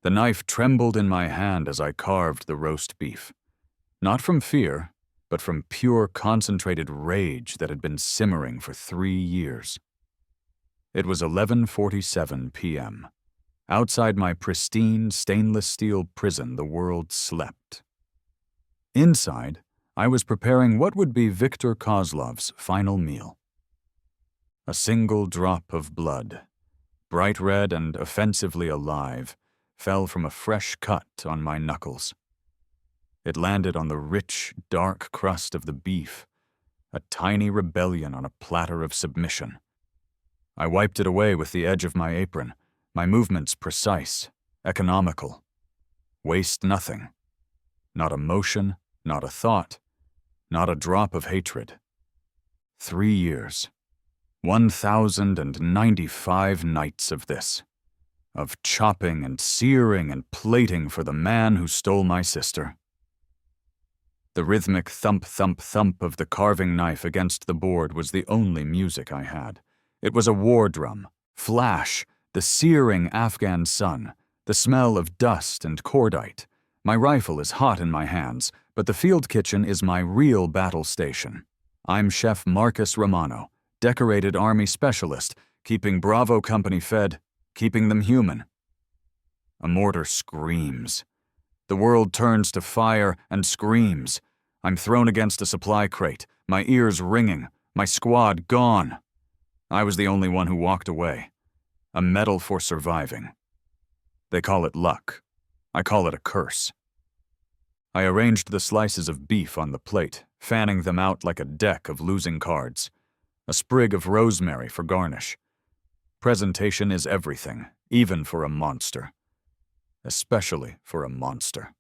The knife trembled in my hand as I carved the roast beef. Not from fear, but from pure concentrated rage that had been simmering for 3 years. It was 11:47 p.m. Outside my pristine stainless steel prison, the world slept. Inside, I was preparing what would be Viktor Kozlov's final meal. A single drop of blood, bright red and offensively alive, fell from a fresh cut on my knuckles. It landed on the rich, dark crust of the beef, a tiny rebellion on a platter of submission. I wiped it away with the edge of my apron, my movements precise, economical. Waste nothing. Not a motion, not a thought, not a drop of hatred. 3 years. 1,095 nights of this. Of chopping and searing and plating for the man who stole my sister. The rhythmic thump, thump, thump of the carving knife against the board was the only music I had. It was a war drum, flash, the searing Afghan sun, the smell of dust and cordite. My rifle is hot in my hands, but the field kitchen is my real battle station. I'm Chef Marcus Romano, decorated Army specialist, keeping Bravo Company fed, keeping them human. A mortar screams. The world turns to fire and screams. I'm thrown against a supply crate, my ears ringing, my squad gone. I was the only one who walked away. A medal for surviving. They call it luck. I call it a curse. I arranged the slices of beef on the plate, fanning them out like a deck of losing cards. A sprig of rosemary for garnish. Presentation is everything, even for a monster. Especially for a monster.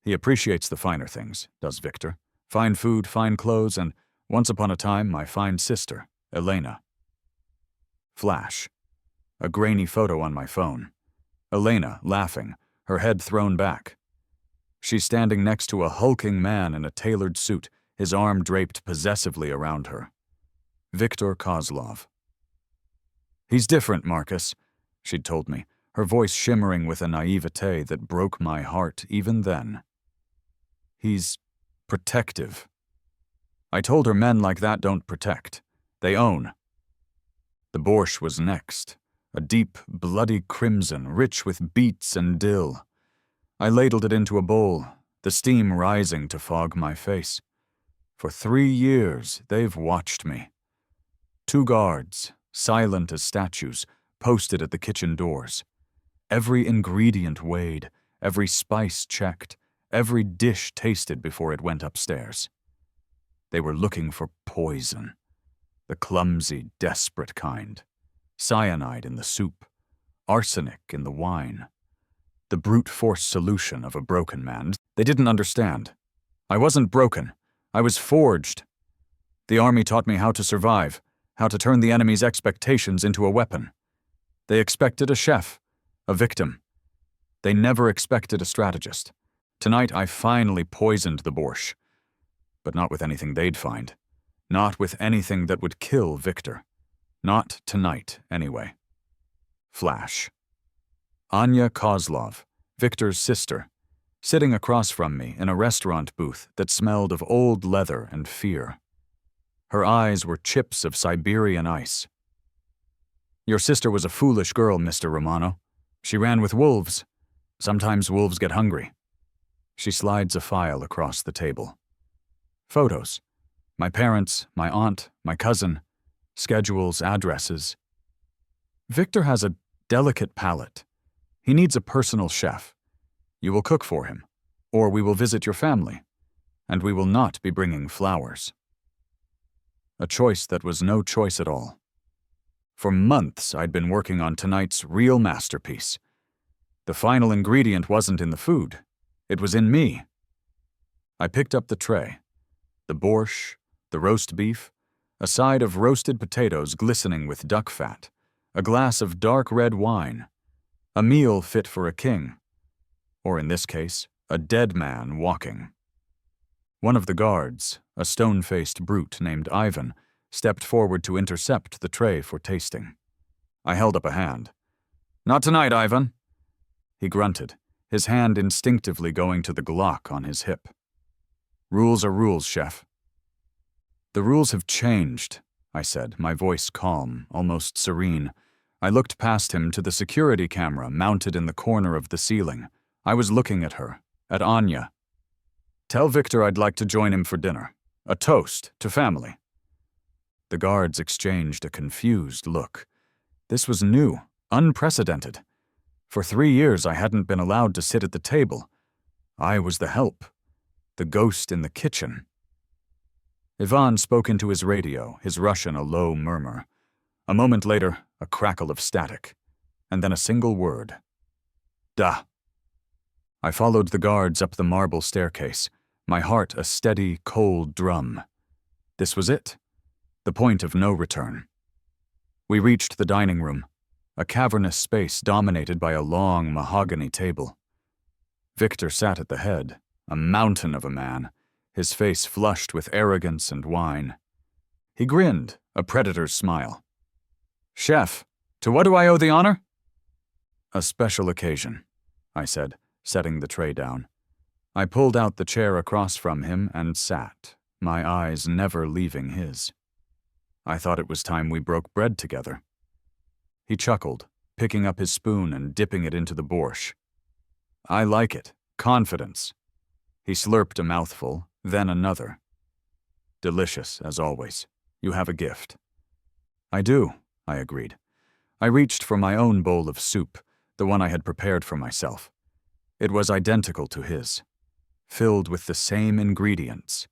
He appreciates the finer things, does Viktor. Fine food, fine clothes, and, once upon a time, my fine sister, Elena. Flash. A grainy photo on my phone. Elena, laughing, her head thrown back. She's standing next to a hulking man in a tailored suit, his arm draped possessively around her. Viktor Kozlov. He's different, Marcus, she'd told me, her voice shimmering with a naivete that broke my heart even then. He's protective. I told her men like that don't protect. They own. The borscht was next, a deep, bloody crimson, rich with beets and dill. I ladled it into a bowl, the steam rising to fog my face. For 3 years, they've watched me. 2 guards, silent as statues, posted at the kitchen doors. Every ingredient weighed, every spice checked, every dish tasted before it went upstairs. They were looking for poison, the clumsy, desperate kind. Cyanide in the soup, arsenic in the wine. The brute force solution of a broken man. They didn't understand. I wasn't broken. I was forged. The army taught me how to survive, how to turn the enemy's expectations into a weapon. They expected a chef, a victim. They never expected a strategist. Tonight I finally poisoned the borscht. But not with anything they'd find. Not with anything that would kill Viktor. Not tonight, anyway. Flash. Anya Kozlov, Viktor's sister, sitting across from me in a restaurant booth that smelled of old leather and fear. Her eyes were chips of Siberian ice. Your sister was a foolish girl, Mr. Romano. She ran with wolves. Sometimes wolves get hungry. She slides a file across the table. Photos. My parents, my aunt, my cousin. Schedules, addresses. Viktor has a delicate palate. He needs a personal chef. You will cook for him, or we will visit your family, and we will not be bringing flowers. A choice that was no choice at all. For months, I'd been working on tonight's real masterpiece. The final ingredient wasn't in the food. It was in me. I picked up the tray. The borscht, the roast beef, a side of roasted potatoes glistening with duck fat, a glass of dark red wine, a meal fit for a king, or in this case, a dead man walking. One of the guards, a stone-faced brute named Ivan, stepped forward to intercept the tray for tasting. I held up a hand. Not tonight, Ivan. He grunted, his hand instinctively going to the Glock on his hip. "Rules are rules, Chef." "The rules have changed," I said, my voice calm, almost serene. I looked past him to the security camera mounted in the corner of the ceiling. I was looking at her, at Anya. "Tell Victor I'd like to join him for dinner. A toast to family." The guards exchanged a confused look. This was new, unprecedented. For 3 years I hadn't been allowed to sit at the table. I was the help, the ghost in the kitchen. Ivan spoke into his radio, his Russian a low murmur. A moment later, a crackle of static, and then a single word. "Da." I followed the guards up the marble staircase, my heart a steady, cold drum. This was it, the point of no return. We reached the dining room, a cavernous space dominated by a long mahogany table. Victor sat at the head, a mountain of a man, his face flushed with arrogance and wine. He grinned, a predator's smile. "Chef, to what do I owe the honor?" "A special occasion," I said, setting the tray down. I pulled out the chair across from him and sat, my eyes never leaving his. I thought it was time we broke bread together. He chuckled, picking up his spoon and dipping it into the borscht. "I like it. Confidence." He slurped a mouthful, then another. "Delicious, as always. You have a gift." "I do," I agreed. I reached for my own bowl of soup, the one I had prepared for myself. It was identical to his, filled with the same ingredients,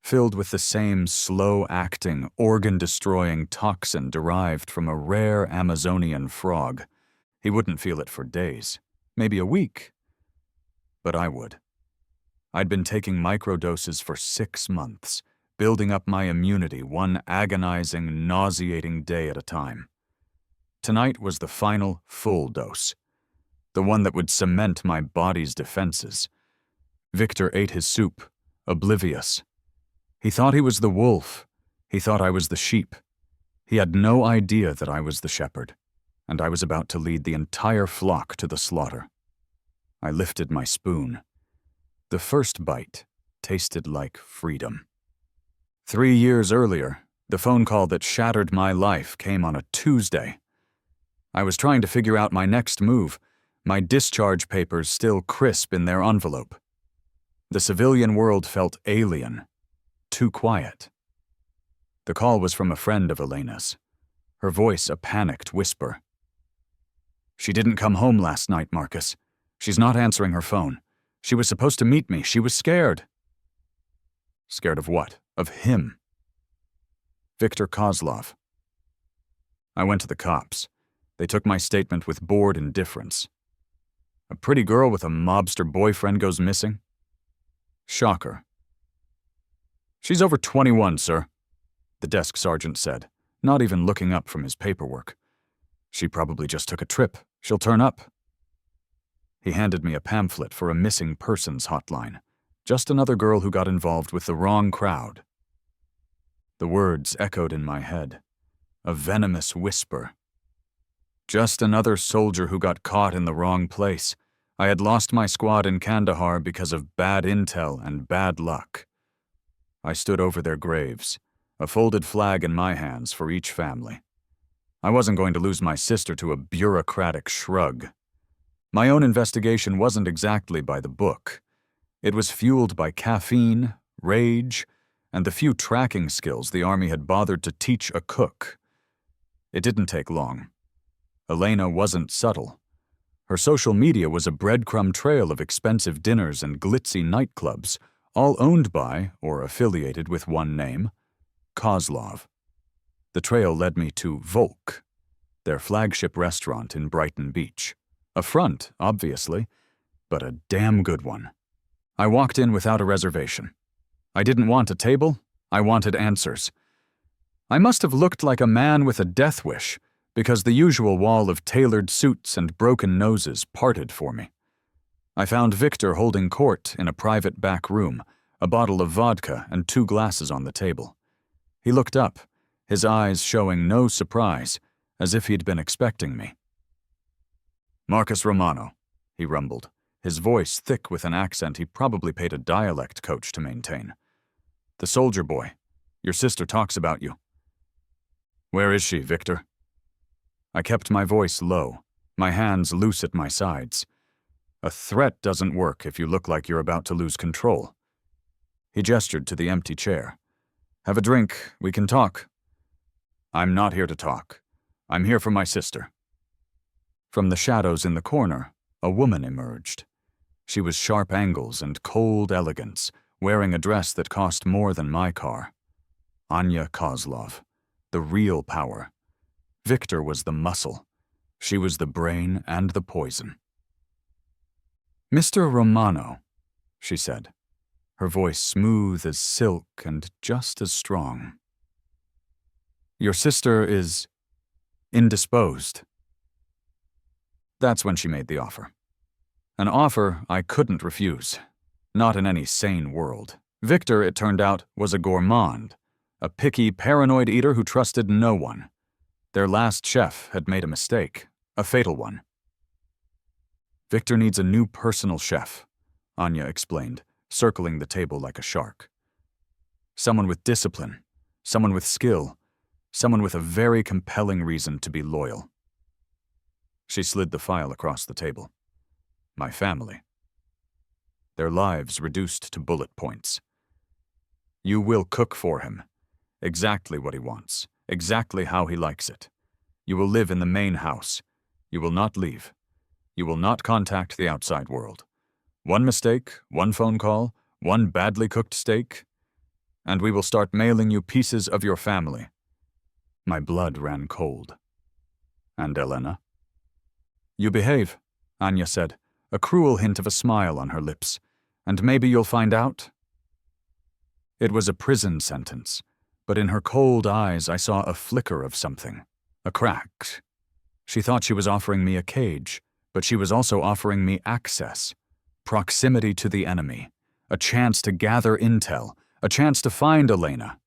filled with the same slow-acting, organ-destroying toxin derived from a rare Amazonian frog. He wouldn't feel it for days, maybe a week. But I would. I'd been taking microdoses for 6 months, building up my immunity one agonizing, nauseating day at a time. Tonight was the final, full dose, the one that would cement my body's defenses. Victor ate his soup, oblivious. He thought he was the wolf. He thought I was the sheep. He had no idea that I was the shepherd, and I was about to lead the entire flock to the slaughter. I lifted my spoon. The first bite tasted like freedom. 3 years earlier, the phone call that shattered my life came on a Tuesday. I was trying to figure out my next move, my discharge papers still crisp in their envelope. The civilian world felt alien, too quiet. The call was from a friend of Elena's, her voice a panicked whisper. "She didn't come home last night, Marcus. She's not answering her phone. She was supposed to meet me. She was scared." Scared of what? Of him. Victor Kozlov. I went to the cops. They took my statement with bored indifference. A pretty girl with a mobster boyfriend goes missing? Shocker. "She's over 21, sir," the desk sergeant said, not even looking up from his paperwork. "She probably just took a trip. She'll turn up." He handed me a pamphlet for a missing persons hotline. Just another girl who got involved with the wrong crowd. The words echoed in my head, a venomous whisper. Just another soldier who got caught in the wrong place. I had lost my squad in Kandahar because of bad intel and bad luck. I stood over their graves, a folded flag in my hands for each family. I wasn't going to lose my sister to a bureaucratic shrug. My own investigation wasn't exactly by the book. It was fueled by caffeine, rage, and the few tracking skills the Army had bothered to teach a cook. It didn't take long. Elena wasn't subtle. Her social media was a breadcrumb trail of expensive dinners and glitzy nightclubs, all owned by, or affiliated with one name, Kozlov. The trail led me to Volk, their flagship restaurant in Brighton Beach. A front, obviously, but a damn good one. I walked in without a reservation. I didn't want a table, I wanted answers. I must have looked like a man with a death wish, because the usual wall of tailored suits and broken noses parted for me. I found Victor holding court in a private back room, a bottle of vodka and 2 glasses on the table. He looked up, his eyes showing no surprise, as if he'd been expecting me. "Marcus Romano," he rumbled, his voice thick with an accent he probably paid a dialect coach to maintain. "The soldier boy. Your sister talks about you." "Where is she, Victor?" I kept my voice low, my hands loose at my sides. A threat doesn't work if you look like you're about to lose control. He gestured to the empty chair. "Have a drink, we can talk." "I'm not here to talk. I'm here for my sister." From the shadows in the corner, a woman emerged. She was sharp angles and cold elegance, wearing a dress that cost more than my car. Anya Kozlov, the real power. Victor was the muscle. She was the brain and the poison. "Mr. Romano," she said, her voice smooth as silk and just as strong. "Your sister is indisposed." That's when she made the offer. An offer I couldn't refuse. Not in any sane world. Victor, it turned out, was a gourmand, a picky, paranoid eater who trusted no one. Their last chef had made a mistake, a fatal one. "Victor needs a new personal chef," Anya explained, circling the table like a shark. "Someone with discipline, someone with skill, someone with a very compelling reason to be loyal." She slid the file across the table. My family. Their lives reduced to bullet points. "You will cook for him. Exactly what he wants. Exactly how he likes it. You will live in the main house. You will not leave. You will not contact the outside world. One mistake, one phone call, one badly cooked steak, and we will start mailing you pieces of your family." My blood ran cold. "And Elena?" "You behave," Anya said, a cruel hint of a smile on her lips. "And maybe you'll find out." It was a prison sentence, but in her cold eyes I saw a flicker of something, a crack. She thought she was offering me a cage, but she was also offering me access, proximity to the enemy, a chance to gather intel, a chance to find Elena.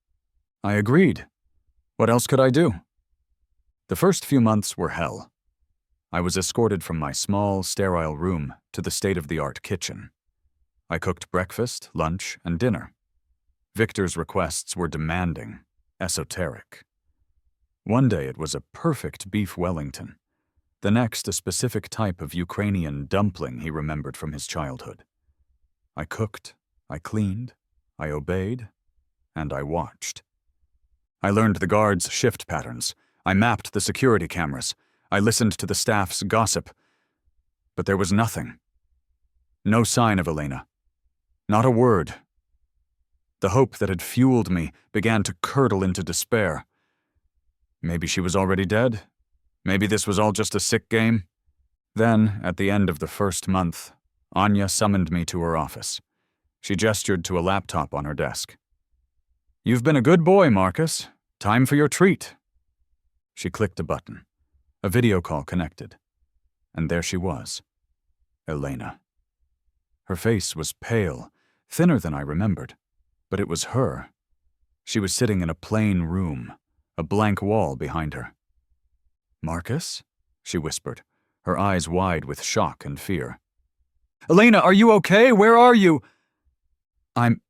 I agreed. What else could I do? The first few months were hell. I was escorted from my small, sterile room to the state-of-the-art kitchen. I cooked breakfast, lunch, and dinner. Victor's requests were demanding, esoteric. One day it was a perfect beef Wellington. The next, a specific type of Ukrainian dumpling he remembered from his childhood. I cooked, I cleaned, I obeyed, and I watched. I learned the guards' shift patterns. I mapped the security cameras. I listened to the staff's gossip. But there was nothing. No sign of Elena. Not a word. The hope that had fueled me began to curdle into despair. Maybe she was already dead. Maybe this was all just a sick game. Then, at the end of the first month, Anya summoned me to her office. She gestured to a laptop on her desk. "You've been a good boy, Marcus. Time for your treat." She clicked a button. A video call connected. And there she was. Elena. Her face was pale, thinner than I remembered, but it was her. She was sitting in a plain room, a blank wall behind her. "Marcus?" she whispered, her eyes wide with shock and fear. "Elena, are you okay? Where are you?" I'm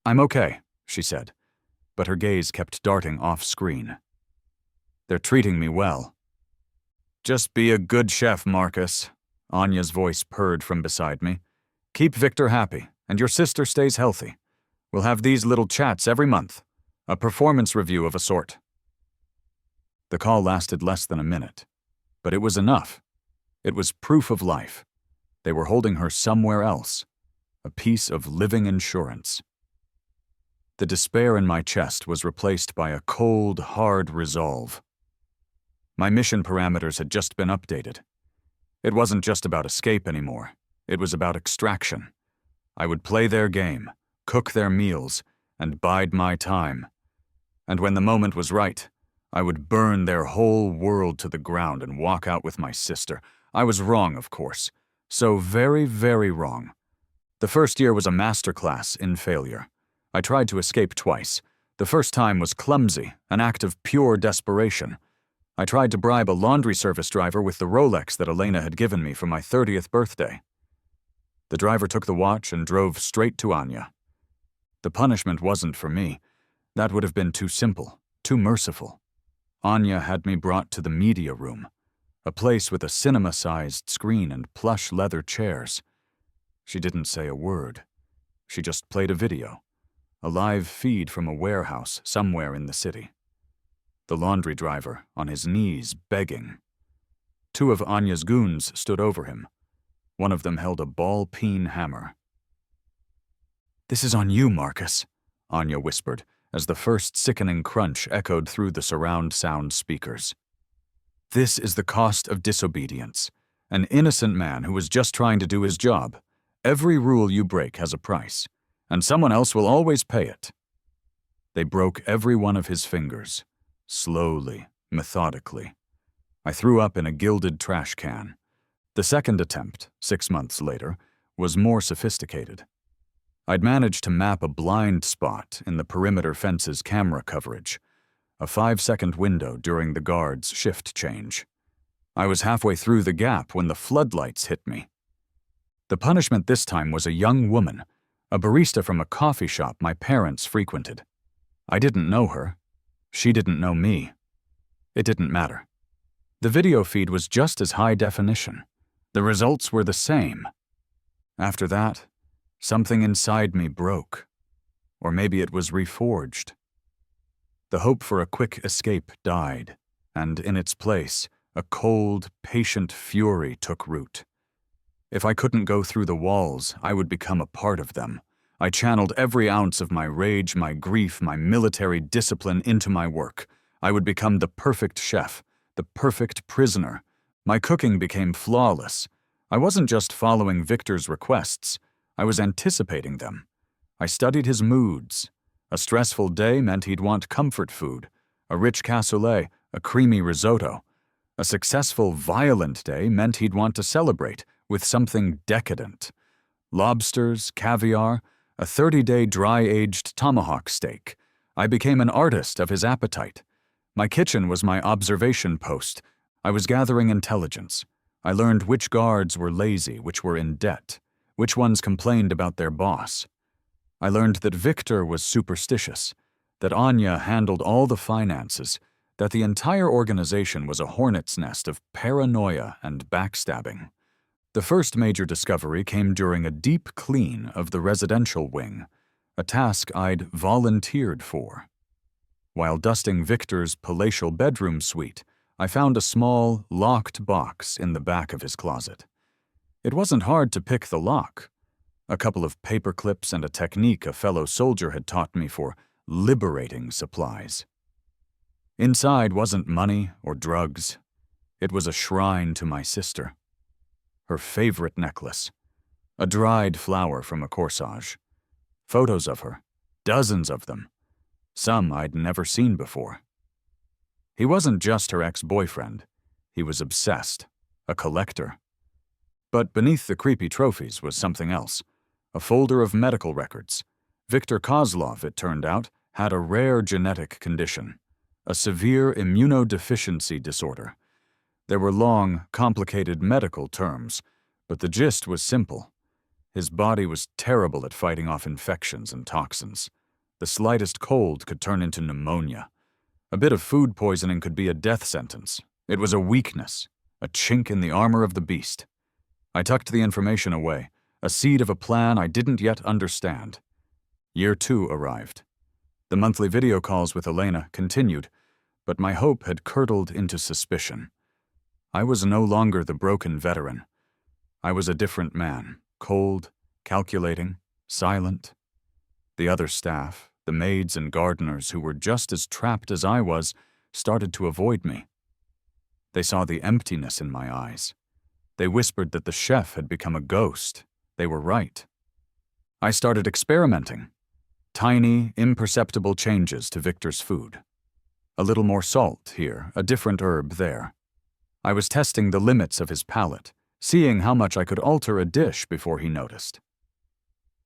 okay," she said, but her gaze kept darting off-screen. "They're treating me well." "Just be a good chef, Marcus," Anya's voice purred from beside me. "Keep Victor happy, and your sister stays healthy. We'll have these little chats every month. A performance review of a sort." The call lasted less than a minute, but it was enough. It was proof of life. They were holding her somewhere else, a piece of living insurance. The despair in my chest was replaced by a cold, hard resolve. My mission parameters had just been updated. It wasn't just about escape anymore. It was about extraction. I would play their game, cook their meals, and bide my time. And when the moment was right, I would burn their whole world to the ground and walk out with my sister. I was wrong, of course. So very, very wrong. The first year was a masterclass in failure. I tried to escape twice. The first time was clumsy, an act of pure desperation. I tried to bribe a laundry service driver with the Rolex that Elena had given me for my 30th birthday. The driver took the watch and drove straight to Anya. The punishment wasn't for me. That would have been too simple, too merciful. Anya had me brought to the media room, a place with a cinema-sized screen and plush leather chairs. She didn't say a word. She just played a video, a live feed from a warehouse somewhere in the city. The laundry driver, on his knees, begging. Two of Anya's goons stood over him. One of them held a ball-peen hammer. "This is on you, Marcus," Anya whispered, as the first sickening crunch echoed through the surround sound speakers. "This is the cost of disobedience. An innocent man who was just trying to do his job. Every rule you break has a price, and someone else will always pay it." They broke every one of his fingers, slowly, methodically. I threw up in a gilded trash can. The second attempt, 6 months later, was more sophisticated. I'd managed to map a blind spot in the perimeter fence's camera coverage, a 5-second window during the guard's shift change. I was halfway through the gap when the floodlights hit me. The punishment this time was a young woman, a barista from a coffee shop my parents frequented. I didn't know her. She didn't know me. It didn't matter. The video feed was just as high definition. The results were the same. After that, something inside me broke. Or maybe it was reforged. The hope for a quick escape died, and in its place, a cold, patient fury took root. If I couldn't go through the walls, I would become a part of them. I channeled every ounce of my rage, my grief, my military discipline into my work. I would become the perfect chef, the perfect prisoner. My cooking became flawless. I wasn't just following Victor's requests. I was anticipating them. I studied his moods. A stressful day meant he'd want comfort food, a rich cassoulet, a creamy risotto. A successful, violent day meant he'd want to celebrate with something decadent. Lobsters, caviar, a 30-day dry-aged tomahawk steak. I became an artist of his appetite. My kitchen was my observation post. I was gathering intelligence. I learned which guards were lazy, which were in debt, which ones complained about their boss. I learned that Victor was superstitious, that Anya handled all the finances, that the entire organization was a hornet's nest of paranoia and backstabbing. The first major discovery came during a deep clean of the residential wing, a task I'd volunteered for. While dusting Victor's palatial bedroom suite, I found a small, locked box in the back of his closet. It wasn't hard to pick the lock. A couple of paper clips and a technique a fellow soldier had taught me for liberating supplies. Inside wasn't money or drugs. It was a shrine to my sister. Her favorite necklace, a dried flower from a corsage, photos of her, dozens of them, some I'd never seen before. He wasn't just her ex-boyfriend. He was obsessed, a collector. But beneath the creepy trophies was something else, a folder of medical records. Viktor Kozlov, it turned out, had a rare genetic condition, a severe immunodeficiency disorder. There were long, complicated medical terms, but the gist was simple. His body was terrible at fighting off infections and toxins. The slightest cold could turn into pneumonia. A bit of food poisoning could be a death sentence. It was a weakness, a chink in the armor of the beast. I tucked the information away, a seed of a plan I didn't yet understand. Year 2 arrived. The monthly video calls with Elena continued, but my hope had curdled into suspicion. I was no longer the broken veteran. I was a different man, cold, calculating, silent. The other staff, the maids and gardeners who were just as trapped as I was, started to avoid me. They saw the emptiness in my eyes. They whispered that the chef had become a ghost. They were right. I started experimenting. Tiny, imperceptible changes to Victor's food. A little more salt here, a different herb there. I was testing the limits of his palate, seeing how much I could alter a dish before he noticed.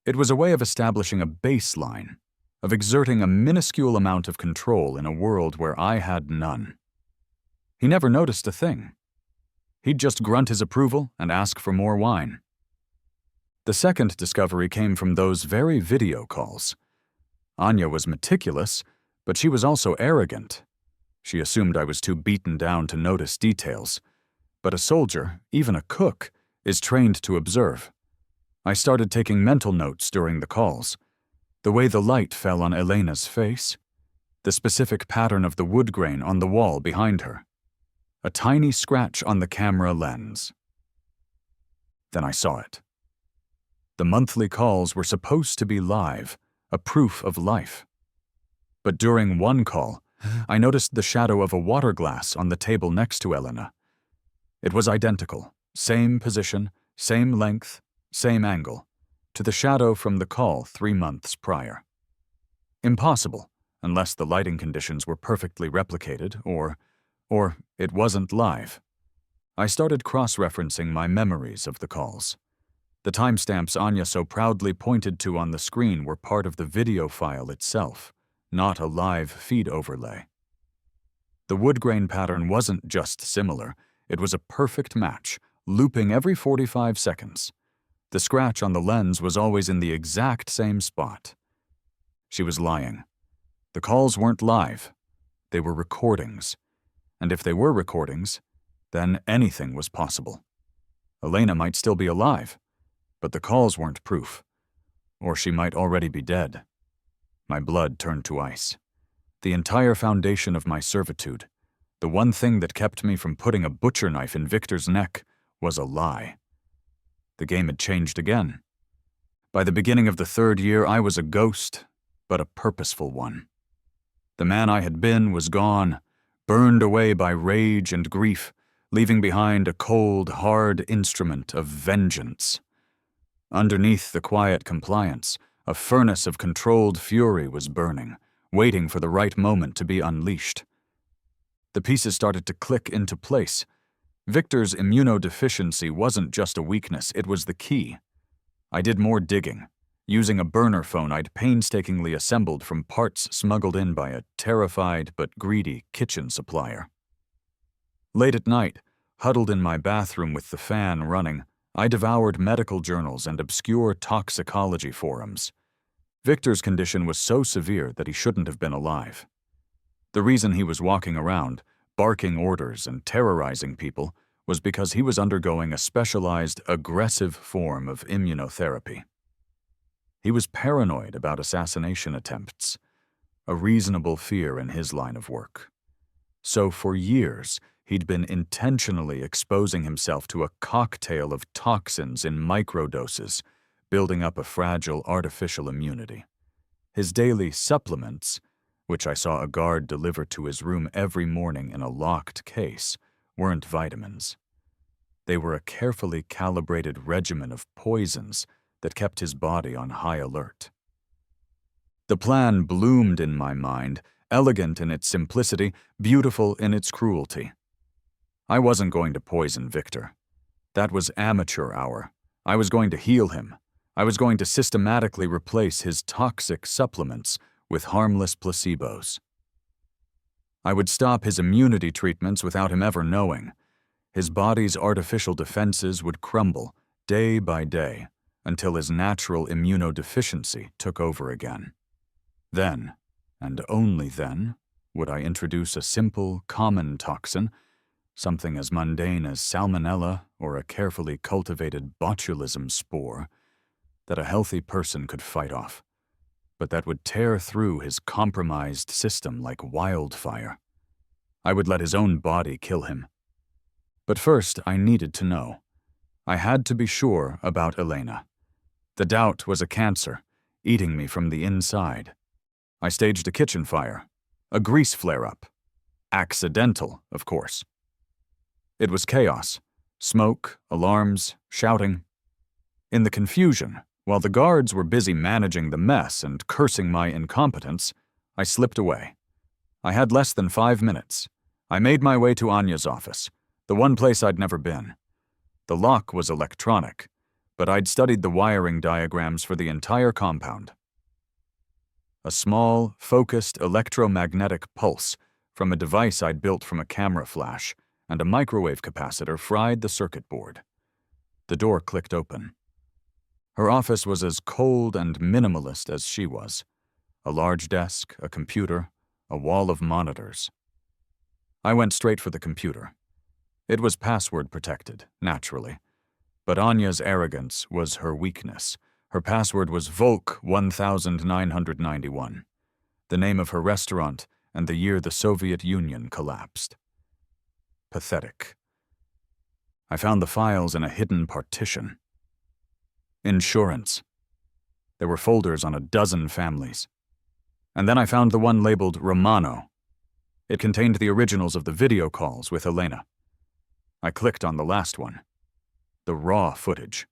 It was a way of establishing a baseline, of exerting a minuscule amount of control in a world where I had none. He never noticed a thing. He'd just grunt his approval and ask for more wine. The second discovery came from those very video calls. Anya was meticulous, but she was also arrogant. She assumed I was too beaten down to notice details. But a soldier, even a cook, is trained to observe. I started taking mental notes during the calls. The way the light fell on Elena's face, the specific pattern of the wood grain on the wall behind her, a tiny scratch on the camera lens. Then I saw it. The monthly calls were supposed to be live, a proof of life. But during one call, I noticed the shadow of a water glass on the table next to Elena. It was identical, same position, same length, same angle, to the shadow from the call 3 months prior. Impossible, unless the lighting conditions were perfectly replicated, or it wasn't live. I started cross-referencing my memories of the calls. The timestamps Anya so proudly pointed to on the screen were part of the video file itself, not a live feed overlay. The wood grain pattern wasn't just similar, it was a perfect match, looping every 45 seconds. The scratch on the lens was always in the exact same spot. She was lying. The calls weren't live. They were recordings. And if they were recordings, then anything was possible. Elena might still be alive, but the calls weren't proof. Or she might already be dead. My blood turned to ice. The entire foundation of my servitude, the one thing that kept me from putting a butcher knife in Victor's neck, was a lie. The game had changed again. By the beginning of the 3rd year, I was a ghost, but a purposeful one. The man I had been was gone, burned away by rage and grief, leaving behind a cold, hard instrument of vengeance. Underneath the quiet compliance, a furnace of controlled fury was burning, waiting for the right moment to be unleashed. The pieces started to click into place. Victor's immunodeficiency wasn't just a weakness, it was the key. I did more digging, using a burner phone I'd painstakingly assembled from parts smuggled in by a terrified but greedy kitchen supplier. Late at night, huddled in my bathroom with the fan running, I devoured medical journals and obscure toxicology forums. Victor's condition was so severe that he shouldn't have been alive. The reason he was walking around, barking orders and terrorizing people, was because he was undergoing a specialized, aggressive form of immunotherapy. He was paranoid about assassination attempts, a reasonable fear in his line of work. So for years, he'd been intentionally exposing himself to a cocktail of toxins in microdoses, building up a fragile artificial immunity. His daily supplements, which I saw a guard deliver to his room every morning in a locked case, weren't vitamins. They were a carefully calibrated regimen of poisons that kept his body on high alert. The plan bloomed in my mind, elegant in its simplicity, beautiful in its cruelty. I wasn't going to poison Victor. That was amateur hour. I was going to heal him. I was going to systematically replace his toxic supplements with harmless placebos. I would stop his immunity treatments without him ever knowing. His body's artificial defenses would crumble day by day until his natural immunodeficiency took over again. Then, and only then, would I introduce a simple, common toxin, something as mundane as salmonella or a carefully cultivated botulism spore, that a healthy person could fight off, but that would tear through his compromised system like wildfire. I would let his own body kill him. But first, I needed to know. I had to be sure about Elena. The doubt was a cancer, eating me from the inside. I staged a kitchen fire, a grease flare-up. Accidental, of course. It was chaos. Smoke, alarms, shouting. In the confusion, while the guards were busy managing the mess and cursing my incompetence, I slipped away. I had less than 5 minutes. I made my way to Anya's office, the one place I'd never been. The lock was electronic, but I'd studied the wiring diagrams for the entire compound. A small, focused electromagnetic pulse from a device I'd built from a camera flash, and a microwave capacitor fried the circuit board. The door clicked open. Her office was as cold and minimalist as she was. A large desk, a computer, a wall of monitors. I went straight for the computer. It was password protected, naturally. But Anya's arrogance was her weakness. Her password was Volk 1991, the name of her restaurant and the year the Soviet Union collapsed. Pathetic. I found the files in a hidden partition. Insurance. There were folders on a dozen families. And then I found the one labeled Romano. It contained the originals of the video calls with Elena. I clicked on the last one. The raw footage.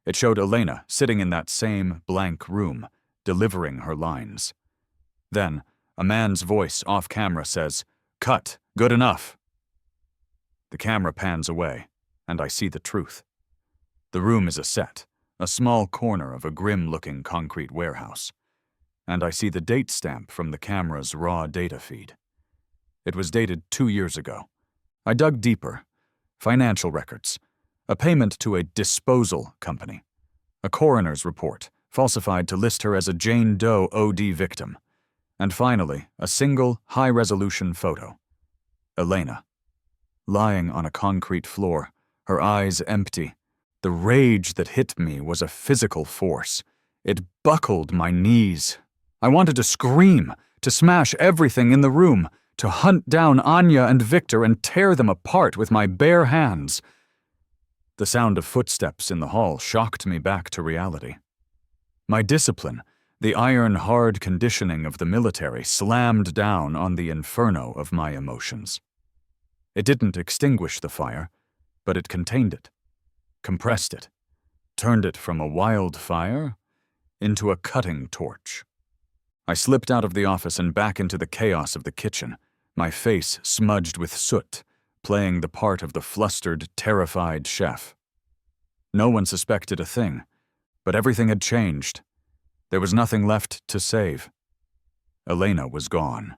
It showed Elena sitting in that same blank room, delivering her lines. Then, a man's voice off camera says, "Cut, good enough." The camera pans away, and I see the truth. The room is a set, a small corner of a grim-looking concrete warehouse. And I see the date stamp from the camera's raw data feed. It was dated 2 years ago. I dug deeper. Financial records. A payment to a disposal company. A coroner's report, falsified to list her as a Jane Doe OD victim. And finally, a single, high-resolution photo. Elena. Lying on a concrete floor, her eyes empty. The rage that hit me was a physical force. It buckled my knees. I wanted to scream, to smash everything in the room, to hunt down Anya and Victor and tear them apart with my bare hands. The sound of footsteps in the hall shocked me back to reality. My discipline, the iron-hard conditioning of the military, slammed down on the inferno of my emotions. It didn't extinguish the fire, but it contained it, compressed it, turned it from a wildfire into a cutting torch. I slipped out of the office and back into the chaos of the kitchen, my face smudged with soot, playing the part of the flustered, terrified chef. No one suspected a thing, but everything had changed. There was nothing left to save. Elena was gone.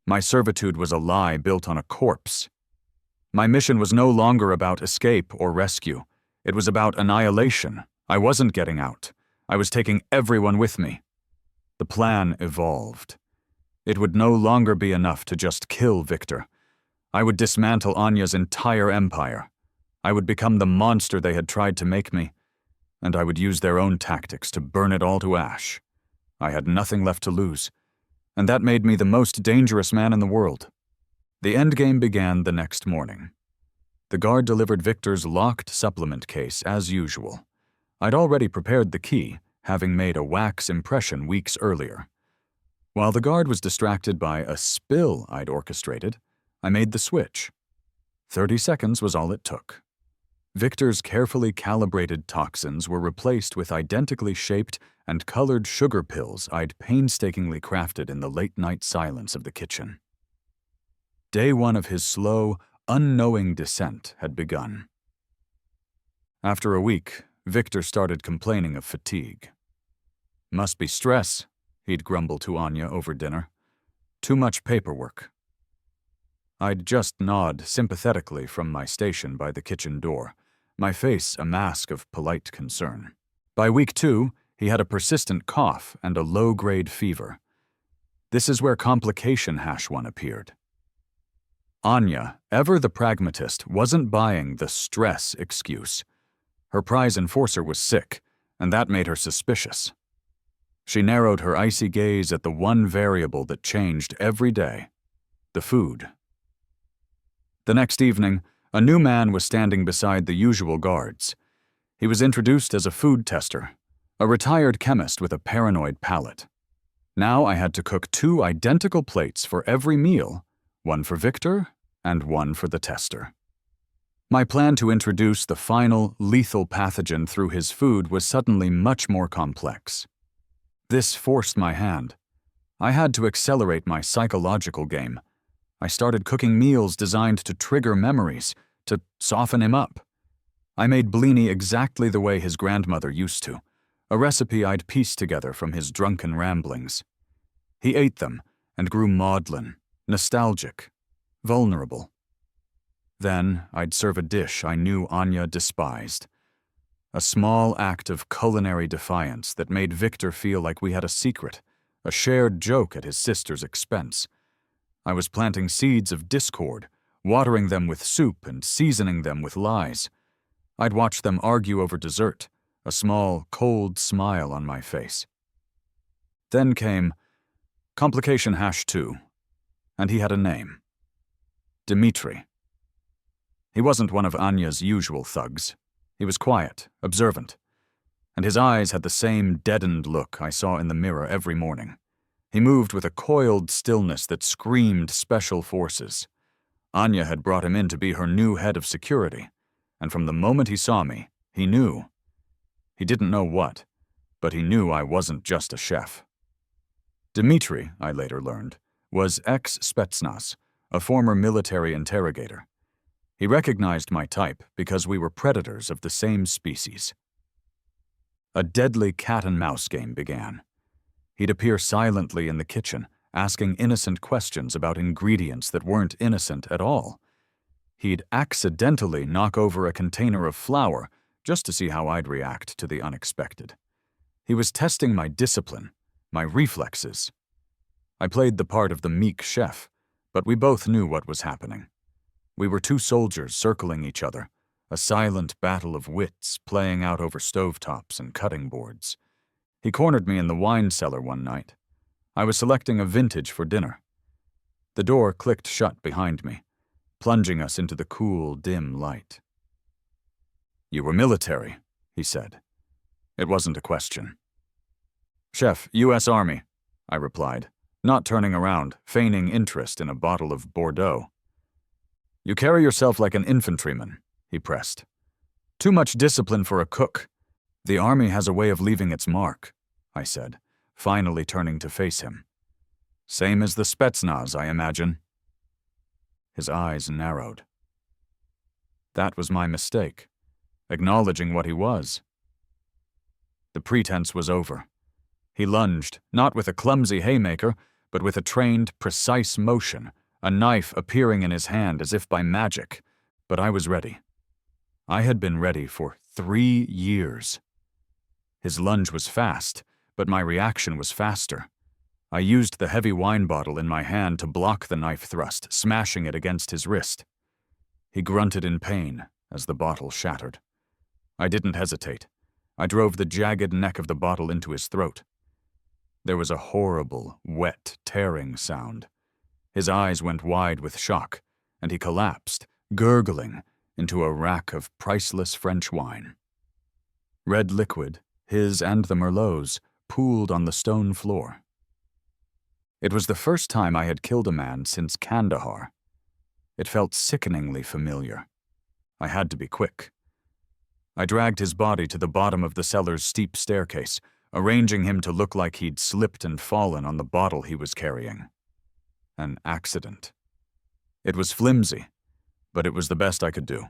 My servitude was a lie built on a corpse. My mission was no longer about escape or rescue. It was about annihilation. I wasn't getting out. I was taking everyone with me. The plan evolved. It would no longer be enough to just kill Victor. I would dismantle Anya's entire empire. I would become the monster they had tried to make me, and I would use their own tactics to burn it all to ash. I had nothing left to lose, and that made me the most dangerous man in the world. The endgame began the next morning. The guard delivered Victor's locked supplement case as usual. I'd already prepared the key, having made a wax impression weeks earlier. While the guard was distracted by a spill I'd orchestrated, I made the switch. 30 seconds was all it took. Victor's carefully calibrated toxins were replaced with identically shaped and colored sugar pills I'd painstakingly crafted in the late-night silence of the kitchen. Day one of his slow, unknowing descent had begun. After a week, Victor started complaining of fatigue. "Must be stress," he'd grumble to Anya over dinner. "Too much paperwork." I'd just nod sympathetically from my station by the kitchen door, my face a mask of polite concern. By week 2, he had a persistent cough and a low-grade fever. This is where complication #1 appeared. Anya, ever the pragmatist, wasn't buying the stress excuse. Her prize enforcer was sick, and that made her suspicious. She narrowed her icy gaze at the one variable that changed every day: the food. The next evening, a new man was standing beside the usual guards. He was introduced as a food tester, a retired chemist with a paranoid palate. Now I had to cook 2 identical plates for every meal, one for Victor and one for the tester. My plan to introduce the final, lethal pathogen through his food was suddenly much more complex. This forced my hand. I had to accelerate my psychological game. I started cooking meals designed to trigger memories, to soften him up. I made blini exactly the way his grandmother used to, a recipe I'd pieced together from his drunken ramblings. He ate them and grew maudlin. nostalgic, vulnerable. Then I'd serve a dish I knew Anya despised. A small act of culinary defiance that made Victor feel like we had a secret, a shared joke at his sister's expense. I was planting seeds of discord, watering them with soup and seasoning them with lies. I'd watch them argue over dessert, a small, cold smile on my face. Then came complication #2, and he had a name. Dmitri. He wasn't one of Anya's usual thugs. He was quiet, observant, and his eyes had the same deadened look I saw in the mirror every morning. He moved with a coiled stillness that screamed special forces. Anya had brought him in to be her new head of security, and from the moment he saw me, he knew. He didn't know what, but he knew I wasn't just a chef. Dmitri, I later learned, was ex-Spetsnaz, a former military interrogator. He recognized my type because we were predators of the same species. A deadly cat-and-mouse game began. He'd appear silently in the kitchen, asking innocent questions about ingredients that weren't innocent at all. He'd accidentally knock over a container of flour just to see how I'd react to the unexpected. He was testing my discipline, my reflexes. I played the part of the meek chef, but we both knew what was happening. We were two soldiers circling each other, a silent battle of wits playing out over stovetops and cutting boards. He cornered me in the wine cellar one night. I was selecting a vintage for dinner. The door clicked shut behind me, plunging us into the cool, dim light. "You were military," he said. It wasn't a question. "Chef, U.S. Army," I replied, not turning around, feigning interest in a bottle of Bordeaux. "You carry yourself like an infantryman," he pressed. "Too much discipline for a cook. The Army has a way of leaving its mark," I said, finally turning to face him. "Same as the Spetsnaz, I imagine." His eyes narrowed. That was my mistake, acknowledging what he was. The pretense was over. He lunged, not with a clumsy haymaker, but with a trained, precise motion, a knife appearing in his hand as if by magic. But I was ready. I had been ready for 3 years. His lunge was fast, but my reaction was faster. I used the heavy wine bottle in my hand to block the knife thrust, smashing it against his wrist. He grunted in pain as the bottle shattered. I didn't hesitate. I drove the jagged neck of the bottle into his throat. There was a horrible, wet, tearing sound. His eyes went wide with shock, and he collapsed, gurgling, into a rack of priceless French wine. Red liquid, his and the Merlot's, pooled on the stone floor. It was the first time I had killed a man since Kandahar. It felt sickeningly familiar. I had to be quick. I dragged his body to the bottom of the cellar's steep staircase, arranging him to look like he'd slipped and fallen on the bottle he was carrying. An accident. It was flimsy, but it was the best I could do.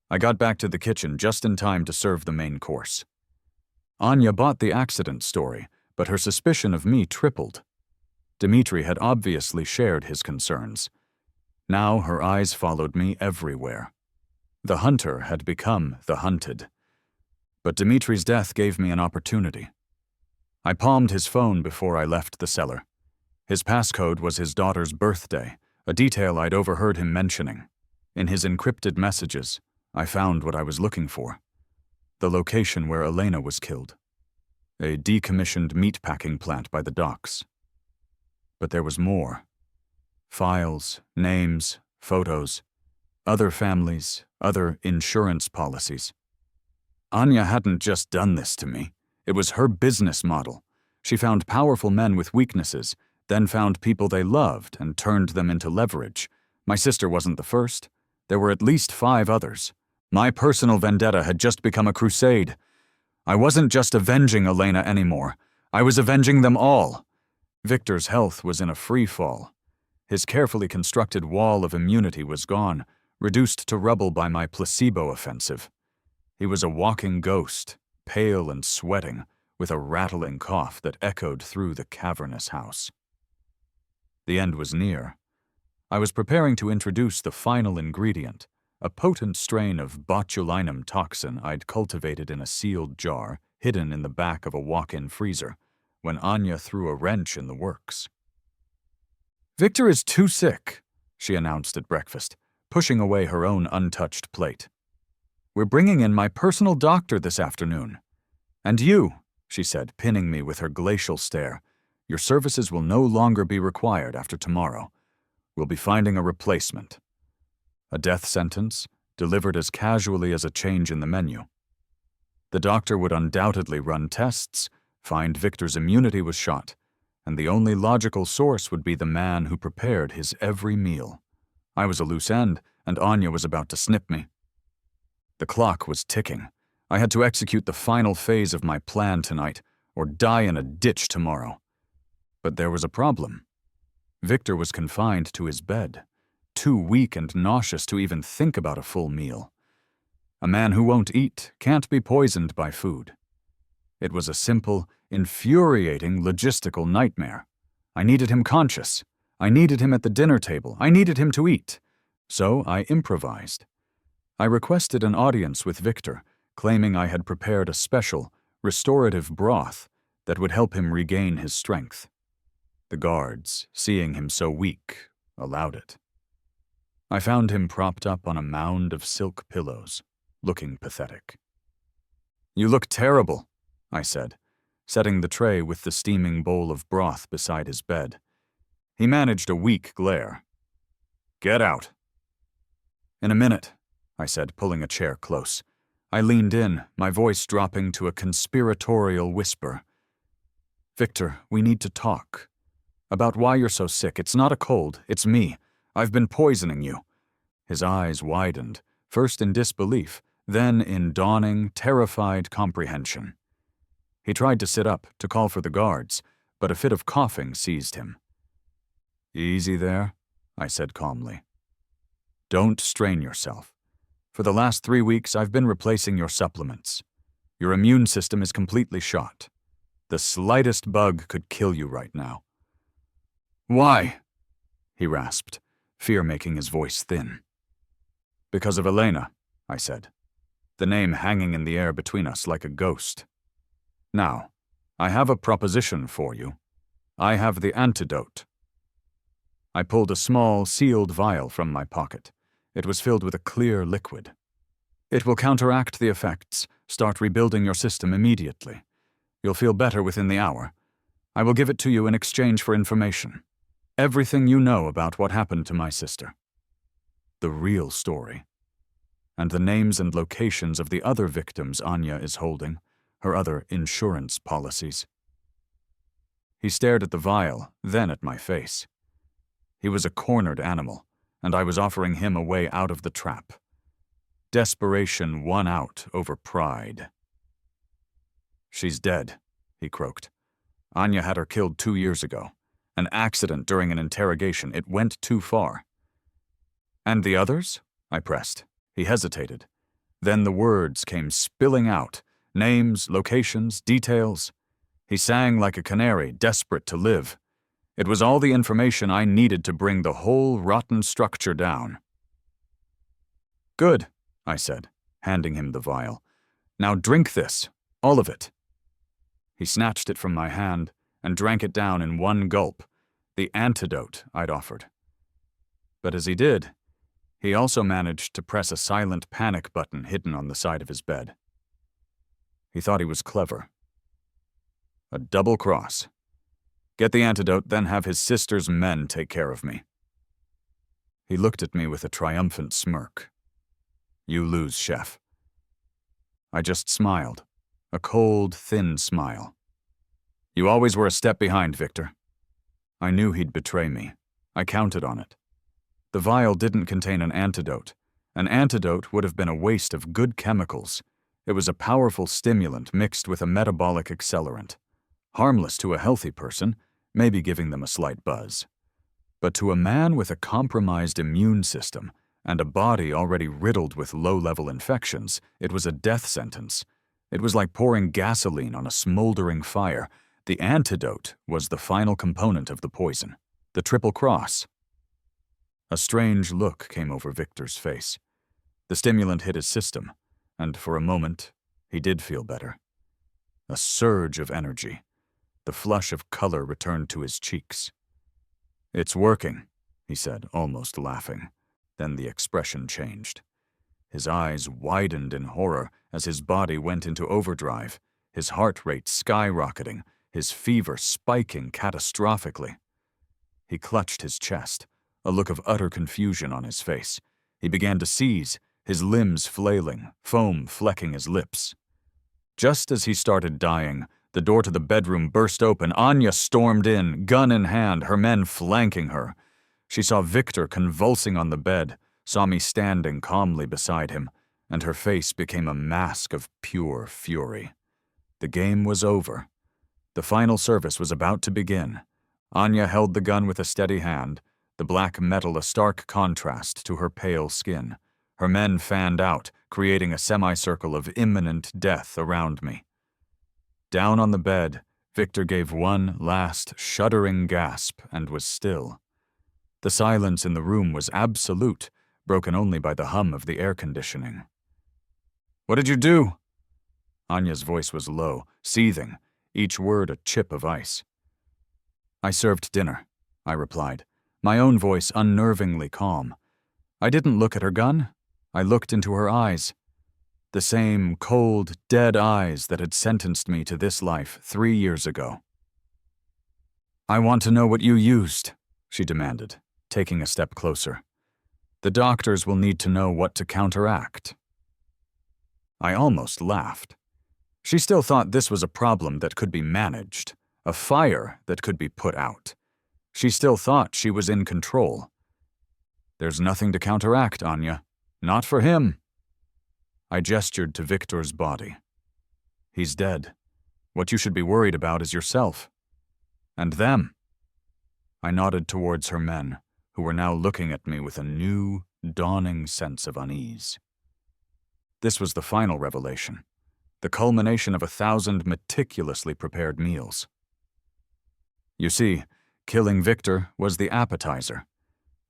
I got back to the kitchen just in time to serve the main course. Anya bought the accident story, but her suspicion of me tripled. Dmitri had obviously shared his concerns. Now her eyes followed me everywhere. The hunter had become the hunted. But Dmitri's death gave me an opportunity. I palmed his phone before I left the cellar. His passcode was his daughter's birthday, a detail I'd overheard him mentioning. In his encrypted messages, I found what I was looking for. The location where Elena was killed. A decommissioned meatpacking plant by the docks. But there was more. Files, names, photos, other families, other insurance policies. Anya hadn't just done this to me. It was her business model. She found powerful men with weaknesses, then found people they loved and turned them into leverage. My sister wasn't the first. There were at least 5 others. My personal vendetta had just become a crusade. I wasn't just avenging Elena anymore. I was avenging them all. Victor's health was in a free fall. His carefully constructed wall of immunity was gone, reduced to rubble by my placebo offensive. He was a walking ghost, pale and sweating, with a rattling cough that echoed through the cavernous house. The end was near. I was preparing to introduce the final ingredient, a potent strain of botulinum toxin I'd cultivated in a sealed jar hidden in the back of a walk-in freezer, when Anya threw a wrench in the works. "Victor is too sick," she announced at breakfast, pushing away her own untouched plate. "We're bringing in my personal doctor this afternoon. And you," she said, pinning me with her glacial stare, "your services will no longer be required after tomorrow. We'll be finding a replacement." A death sentence, delivered as casually as a change in the menu. The doctor would undoubtedly run tests, find Victor's immunity was shot, and the only logical source would be the man who prepared his every meal. I was a loose end, and Anya was about to snip me. The clock was ticking. I had to execute the final phase of my plan tonight, or die in a ditch tomorrow. But there was a problem. Victor was confined to his bed, too weak and nauseous to even think about a full meal. A man who won't eat can't be poisoned by food. It was a simple, infuriating logistical nightmare. I needed him conscious. I needed him at the dinner table. I needed him to eat. So I improvised. I requested an audience with Victor, claiming I had prepared a special, restorative broth that would help him regain his strength. The guards, seeing him so weak, allowed it. I found him propped up on a mound of silk pillows, looking pathetic. "You look terrible," I said, setting the tray with the steaming bowl of broth beside his bed. He managed a weak glare. "Get out." "In a minute," I said, pulling a chair close. I leaned in, my voice dropping to a conspiratorial whisper. "Victor, we need to talk. About why you're so sick. It's not a cold, it's me. I've been poisoning you." His eyes widened, first in disbelief, then in dawning, terrified comprehension. He tried to sit up, to call for the guards, but a fit of coughing seized him. "Easy there," I said calmly. "Don't strain yourself. For the last 3 weeks, I've been replacing your supplements. Your immune system is completely shot. The slightest bug could kill you right now." "Why?" he rasped, fear making his voice thin. "Because of Elena," I said, the name hanging in the air between us like a ghost. "Now, I have a proposition for you. I have the antidote." I pulled a small, sealed vial from my pocket. It was filled with a clear liquid. "It will counteract the effects, start rebuilding your system immediately. You'll feel better within the hour. I will give it to you in exchange for information. Everything you know about what happened to my sister. The real story. And the names and locations of the other victims Anya is holding, her other insurance policies." He stared at the vial, then at my face. He was a cornered animal, and I was offering him a way out of the trap. Desperation won out over pride. "She's dead," he croaked. "Anya had her killed 2 years ago. An accident during an interrogation. It went too far." "And the others?" I pressed. He hesitated. Then the words came spilling out. Names, locations, details. He sang like a canary, desperate to live. It was all the information I needed to bring the whole rotten structure down. "Good," I said, handing him the vial. "Now drink this, all of it." He snatched it from my hand and drank it down in one gulp, the antidote I'd offered. But as he did, he also managed to press a silent panic button hidden on the side of his bed. He thought he was clever. A double cross. Get the antidote, then have his sister's men take care of me. He looked at me with a triumphant smirk. "You lose, Chef." I just smiled, a cold, thin smile. "You always were a step behind, Victor." I knew he'd betray me. I counted on it. The vial didn't contain an antidote. An antidote would have been a waste of good chemicals. It was a powerful stimulant mixed with a metabolic accelerant. Harmless to a healthy person, maybe giving them a slight buzz. But to a man with a compromised immune system and a body already riddled with low-level infections, it was a death sentence. It was like pouring gasoline on a smoldering fire. The antidote was the final component of the poison, the triple cross. A strange look came over Victor's face. The stimulant hit his system, and for a moment, he did feel better. A surge of energy. The flush of color returned to his cheeks. "It's working," he said, almost laughing. Then the expression changed. His eyes widened in horror as his body went into overdrive, his heart rate skyrocketing, his fever spiking catastrophically. He clutched his chest, a look of utter confusion on his face. He began to seize, his limbs flailing, foam flecking his lips. Just as he started dying, the door to the bedroom burst open. Anya stormed in, gun in hand, her men flanking her. She saw Victor convulsing on the bed, saw me standing calmly beside him, and her face became a mask of pure fury. The game was over. The final service was about to begin. Anya held the gun with a steady hand, the black metal a stark contrast to her pale skin. Her men fanned out, creating a semicircle of imminent death around me. Down on the bed, Victor gave one last, shuddering gasp and was still. The silence in the room was absolute, broken only by the hum of the air conditioning. "What did you do?" Anya's voice was low, seething, each word a chip of ice. "I served dinner," I replied, my own voice unnervingly calm. I didn't look at her gun. I looked into her eyes. The same cold, dead eyes that had sentenced me to this life 3 years ago. "I want to know what you used," she demanded, taking a step closer. "The doctors will need to know what to counteract." I almost laughed. She still thought this was a problem that could be managed, a fire that could be put out. She still thought she was in control. "There's nothing to counteract, Anya. Not for him." I gestured to Victor's body. "He's dead. What you should be worried about is yourself. And them." I nodded towards her men, who were now looking at me with a new, dawning sense of unease. This was the final revelation, the culmination of 1,000 meticulously prepared meals. You see, killing Victor was the appetizer.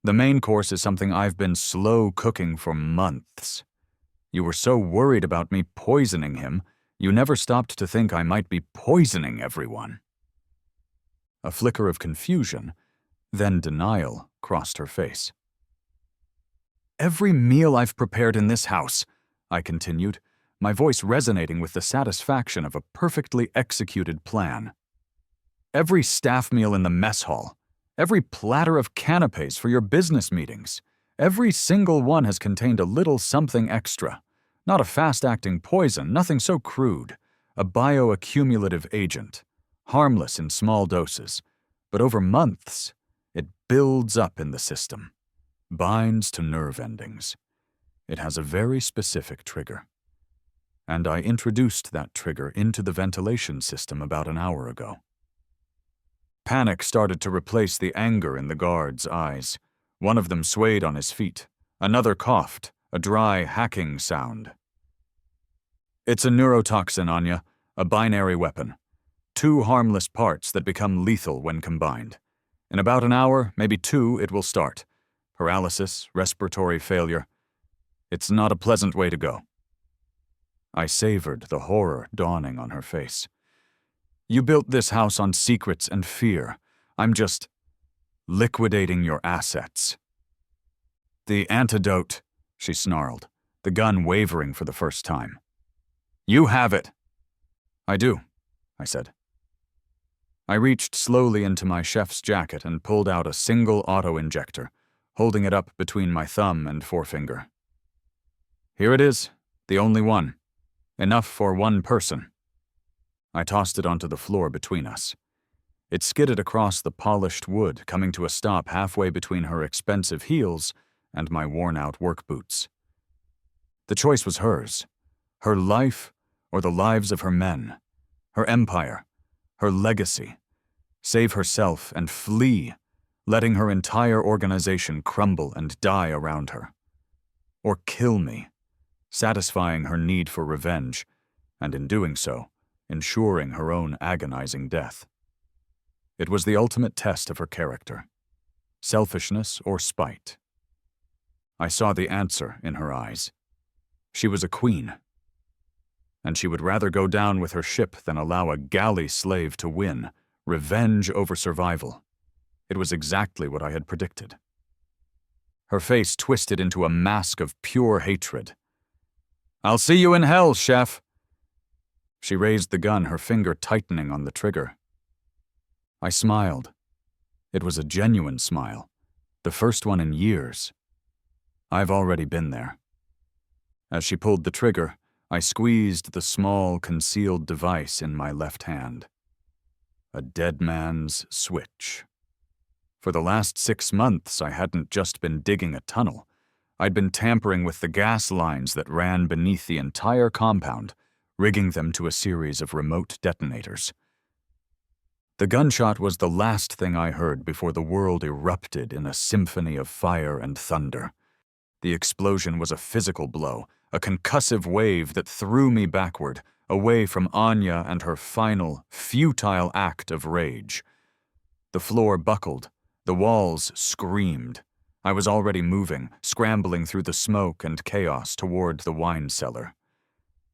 The main course is something I've been slow cooking for months. You were so worried about me poisoning him, you never stopped to think I might be poisoning everyone. A flicker of confusion, then denial, crossed her face. "Every meal I've prepared in this house," I continued, my voice resonating with the satisfaction of a perfectly executed plan. "Every staff meal in the mess hall, every platter of canapes for your business meetings, every single one has contained a little something extra. Not a fast-acting poison, nothing so crude. A bioaccumulative agent, harmless in small doses, but over months, it builds up in the system, binds to nerve endings. It has a very specific trigger. And I introduced that trigger into the ventilation system about an hour ago." Panic started to replace the anger in the guard's eyes. One of them swayed on his feet. Another coughed, a dry, hacking sound. "It's a neurotoxin, Anya, a binary weapon. 2 harmless parts that become lethal when combined. In about an hour, maybe 2, it will start. Paralysis, respiratory failure. It's not a pleasant way to go." I savored the horror dawning on her face. "You built this house on secrets and fear. I'm just liquidating your assets." "The antidote," she snarled, the gun wavering for the first time. "You have it." "I do," I said. I reached slowly into my chef's jacket and pulled out a single auto-injector, holding it up between my thumb and forefinger. "Here it is, the only one. Enough for one person." I tossed it onto the floor between us. It skidded across the polished wood, coming to a stop halfway between her expensive heels and my worn-out work boots. The choice was hers. Her life or the lives of her men. Her empire. Her legacy. Save herself and flee, letting her entire organization crumble and die around her. Or kill me, satisfying her need for revenge, and in doing so, ensuring her own agonizing death. It was the ultimate test of her character. Selfishness or spite, I saw the answer in her eyes. She was a queen, and she would rather go down with her ship than allow a galley slave to win, revenge over survival. It was exactly what I had predicted. Her face twisted into a mask of pure hatred. "I'll see you in hell, chef." She raised the gun, her finger tightening on the trigger. I smiled. It was a genuine smile, the first one in years. I've already been there. As she pulled the trigger, I squeezed the small, concealed device in my left hand. A dead man's switch. For the last 6 months, I hadn't just been digging a tunnel. I'd been tampering with the gas lines that ran beneath the entire compound, rigging them to a series of remote detonators. The gunshot was the last thing I heard before the world erupted in a symphony of fire and thunder. The explosion was a physical blow, a concussive wave that threw me backward, away from Anya and her final, futile act of rage. The floor buckled. The walls screamed. I was already moving, scrambling through the smoke and chaos toward the wine cellar.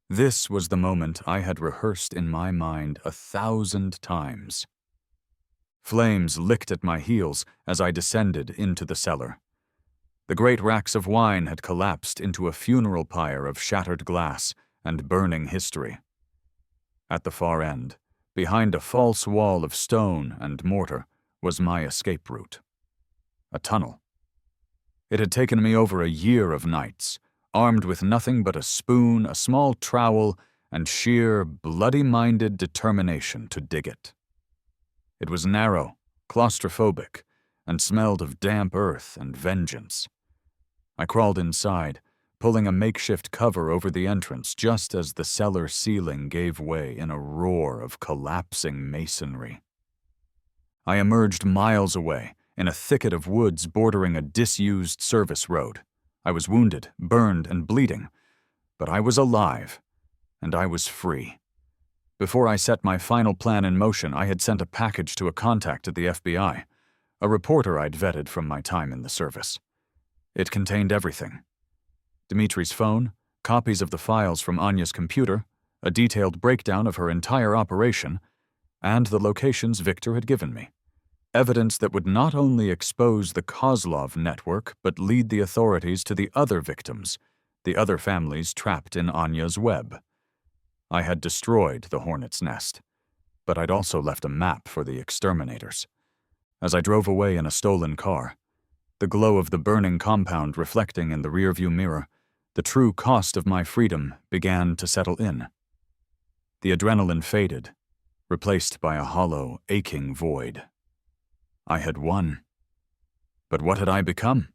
This was the moment I had rehearsed in my mind 1,000 times. Flames licked at my heels as I descended into the cellar. The great racks of wine had collapsed into a funeral pyre of shattered glass and burning history. At the far end, behind a false wall of stone and mortar, was my escape route. A tunnel. It had taken me over a year of nights, armed with nothing but a spoon, a small trowel, and sheer, bloody-minded determination to dig it. It was narrow, claustrophobic, and smelled of damp earth and vengeance. I crawled inside, pulling a makeshift cover over the entrance just as the cellar ceiling gave way in a roar of collapsing masonry. I emerged miles away, in a thicket of woods bordering a disused service road. I was wounded, burned, and bleeding, but I was alive, and I was free. Before I set my final plan in motion, I had sent a package to a contact at the FBI, a reporter I'd vetted from my time in the service. It contained everything. Dimitri's phone, copies of the files from Anya's computer, a detailed breakdown of her entire operation, and the locations Victor had given me. Evidence that would not only expose the Kozlov network, but lead the authorities to the other victims, the other families trapped in Anya's web. I had destroyed the hornet's nest, but I'd also left a map for the exterminators. As I drove away in a stolen car, the glow of the burning compound reflecting in the rearview mirror, the true cost of my freedom began to settle in. The adrenaline faded, replaced by a hollow, aching void. I had won. But what had I become?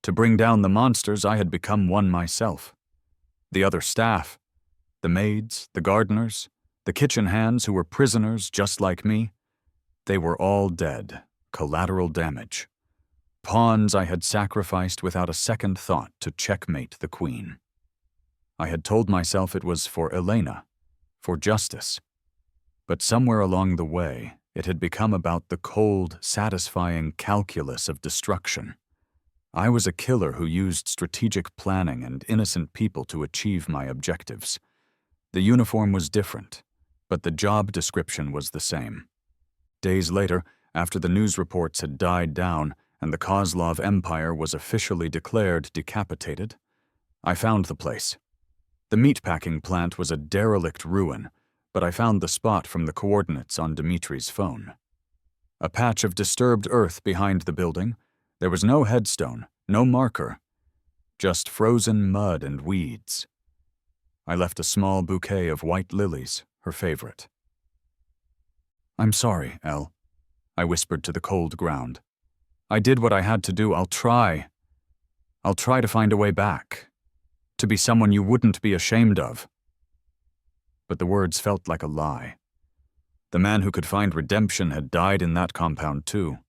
To bring down the monsters, I had become one myself. The other staff, the maids, the gardeners, the kitchen hands who were prisoners just like me, they were all dead, collateral damage. Pawns I had sacrificed without a second thought to checkmate the queen. I had told myself it was for Elena, for justice. But somewhere along the way, it had become about the cold, satisfying calculus of destruction. I was a killer who used strategic planning and innocent people to achieve my objectives. The uniform was different, but the job description was the same. Days later, after the news reports had died down and the Kozlov Empire was officially declared decapitated, I found the place. The meatpacking plant was a derelict ruin, but I found the spot from the coordinates on Dimitri's phone. A patch of disturbed earth behind the building. There was no headstone, no marker, just frozen mud and weeds. I left a small bouquet of white lilies, her favorite. "I'm sorry, Elle," I whispered to the cold ground. "I did what I had to do. I'll try to find a way back, to be someone you wouldn't be ashamed of." But the words felt like a lie. The man who could find redemption had died in that compound too.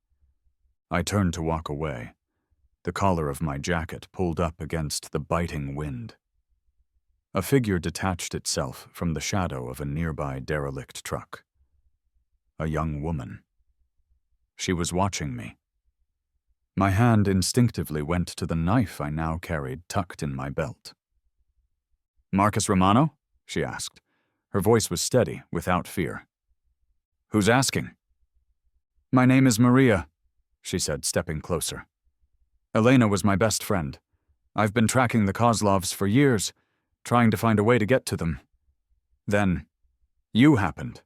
I turned to walk away, the collar of my jacket pulled up against the biting wind. A figure detached itself from the shadow of a nearby derelict truck. A young woman. She was watching me. My hand instinctively went to the knife I now carried tucked in my belt. "Marcus Romano?" she asked. Her voice was steady, without fear. "Who's asking?" "My name is Maria," she said, stepping closer. "Elena was my best friend. I've been tracking the Kozlovs for years, trying to find a way to get to them. Then, you happened."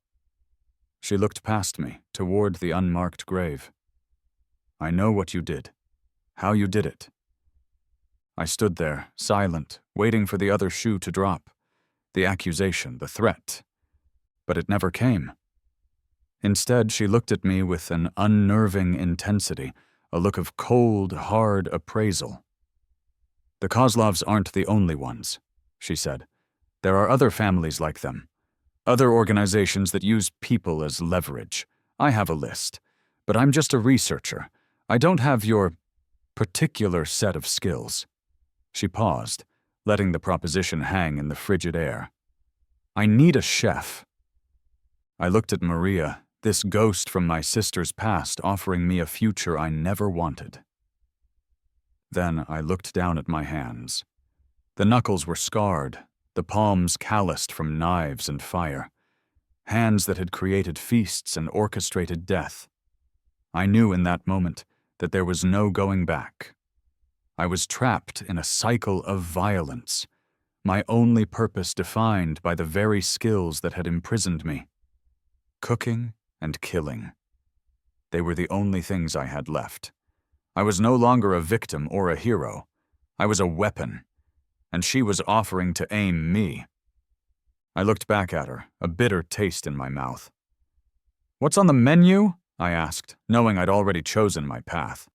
She looked past me, toward the unmarked grave. "I know what you did, how you did it." I stood there, silent, waiting for the other shoe to drop, the accusation, the threat. But it never came. Instead, she looked at me with an unnerving intensity, a look of cold, hard appraisal. "The Kozlovs aren't the only ones," she said. "There are other families like them. Other organizations that use people as leverage. I have a list. But I'm just a researcher. I don't have your particular set of skills." She paused, letting the proposition hang in the frigid air. "I need a chef." I looked at Maria, this ghost from my sister's past offering me a future I never wanted. Then I looked down at my hands. The knuckles were scarred, the palms calloused from knives and fire. Hands that had created feasts and orchestrated death. I knew in that moment that there was no going back. I was trapped in a cycle of violence, my only purpose defined by the very skills that had imprisoned me. Cooking and killing. They were the only things I had left. I was no longer a victim or a hero. I was a weapon, and she was offering to aim me. I looked back at her, a bitter taste in my mouth. "What's on the menu?" I asked, knowing I'd already chosen my path.